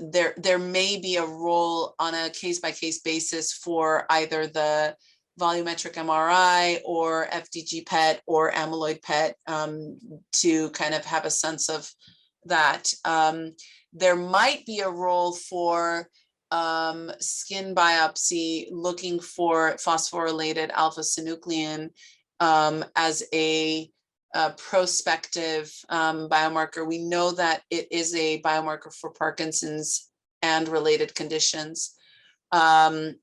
Speaker 2: there may be a role on a case-by-case basis for either the volumetric MRI or FDG PET or amyloid PET to kind of have a sense of that. There might be a role for skin biopsy looking for phosphorylated alpha-synuclein as a prospective biomarker. We know that it is a biomarker for Parkinson's and related conditions. But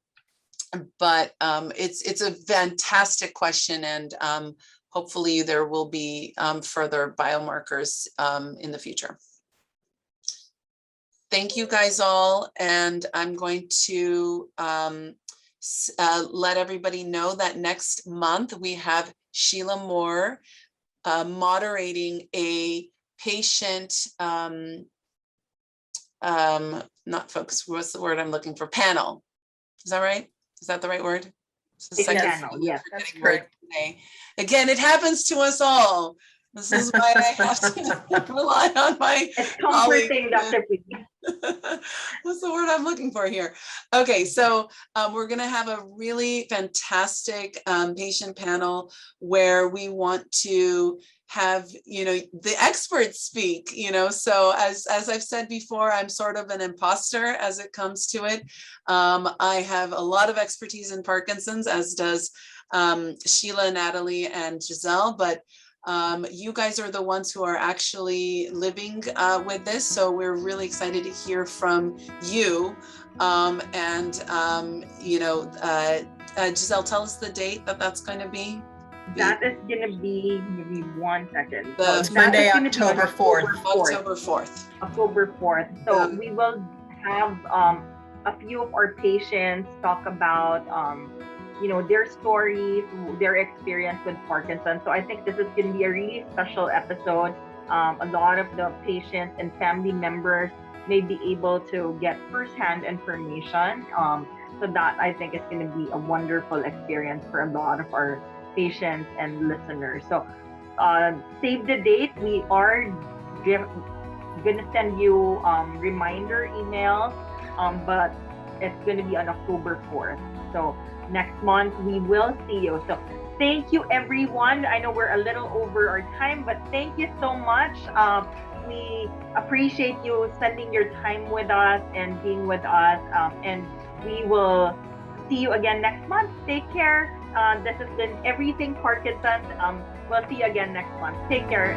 Speaker 2: it's a fantastic question, and hopefully there will be further biomarkers in the future. Thank you guys all, and I'm going to let everybody know that next month we have Sheila Moore moderating a patient, not focus, what's the word I'm looking for? Panel. Is that right? Is that the right word? It's the second
Speaker 1: Panel, yes, that's
Speaker 2: word today. Again, it happens to us all. This is why I have to rely on my
Speaker 1: comforting, Dr. P.
Speaker 2: What's the word I'm looking for here? Okay, so we're going to have a really fantastic patient panel where we want to have, you know, the experts speak, you know. So as I've said before, I'm sort of an imposter as it comes to it. I have a lot of expertise in Parkinson's, as does Sheila, Natalie, and Giselle, but you guys are the ones who are actually living with this. So we're really excited to hear from you. You know, Giselle, tell us the date that's going to be.
Speaker 1: That is going to be, give me 1 second.
Speaker 3: It's Monday, October 4th.
Speaker 2: October 4th.
Speaker 1: October 4th. So we will have a few of our patients talk about you know, their stories, their experience with Parkinson's. So I think this is going to be a really special episode. A lot of the patients and family members may be able to get firsthand information. So that I think is going to be a wonderful experience for a lot of our patients and listeners. So save the date. We are going to send you reminder emails, but it's going to be on October 4th. So next month we will see you. So thank you, everyone. I know we're a little over our time, but thank you so much. We appreciate you spending your time with us and being with us. And we will see you again next month. Take care. This has been Everything Parkinson's. We'll see you again next month. Take care.